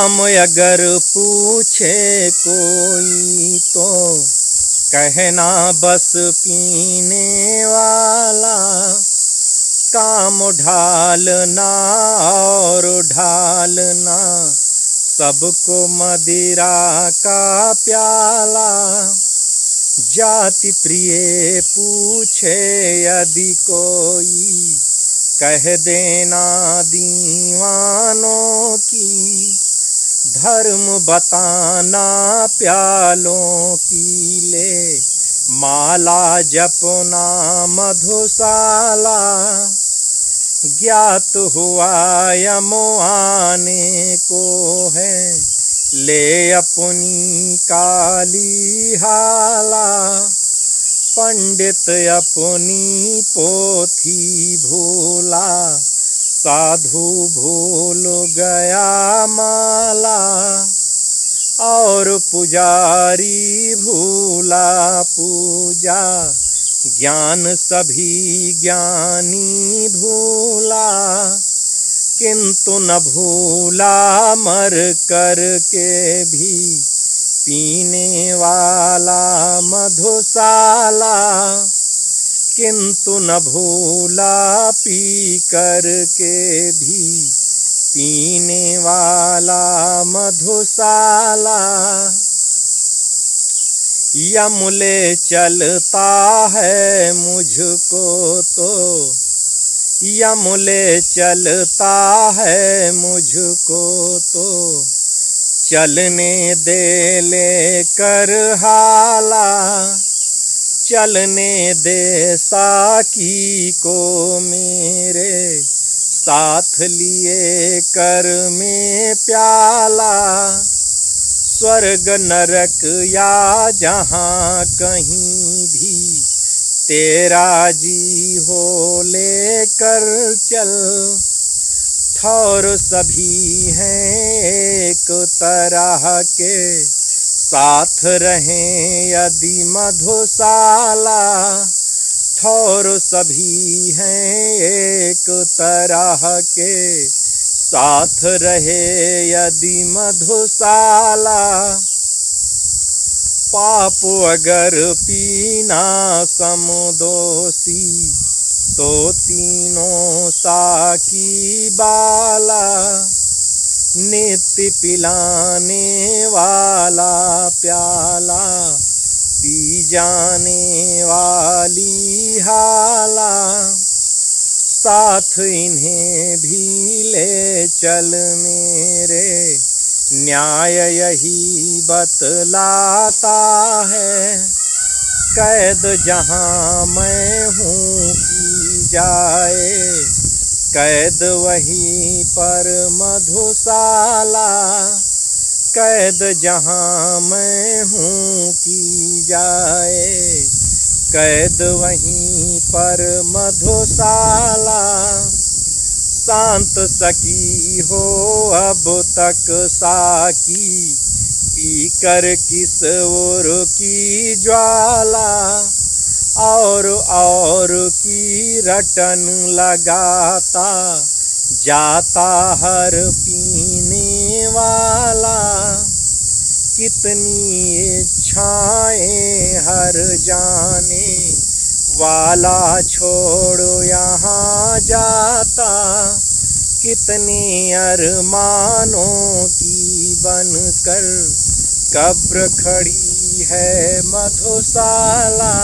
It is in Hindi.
काम अगर पूछे कोई तो कहना बस पीने वाला। काम ढालना और ढालना सबको मदिरा का प्याला। जाति प्रिय पूछे यदि कोई कह देना दीवानों की। धर्म बताना प्यालों की ले माला जपना मधुशाला। ज्ञात हुआ यम आने को है ले अपनी काली हाला। पंडित अपनी पोथी भूला साधु भूल गया माला। और पुजारी भूला पूजा ज्ञान सभी ज्ञानी भूला। किंतु न भूला मर कर के भी पीने वाला मधुशाला। किंतु न भूला पी कर के भी पीने वाला मधुशाला। यमुले चलता है मुझको तो यमुले चलता है मुझको तो चलने दे ले कर हाला। चलने दे साकी को मेरे साथ लिए कर में प्याला। स्वर्ग नरक या जहाँ कहीं भी तेरा जी हो ले कर चल। ठौर सभी हैं एक तरह के साथ रहें यदि मधुशाला। ठौर सभी हैं एक तरह के साथ रहे यदि मधुशाला। पाप अगर पीना समदोषी तो तीनों साकी बाला। नित्य पिलाने वाला प्याला पी जाने वाली हाला। साथ इन्हें भी ले चल मेरे न्याय यही बतलाता है। कैद जहाँ मैं हूँ की जाए कैद वहीं पर मधुशाला। कैद जहाँ मैं हूँ की जाए कैद वहीं पर मधुशाला। शांत सकी हो अब तक साकी पी कर किस ओर की ज्वाला। और की रटन लगाता जाता हर पीने वाला। कितनी इच्छाएं हर जाने वाला छोड़ो यहाँ जाता। कितने अरमानों की बनकर कब्र खड़ी है मधुशाला।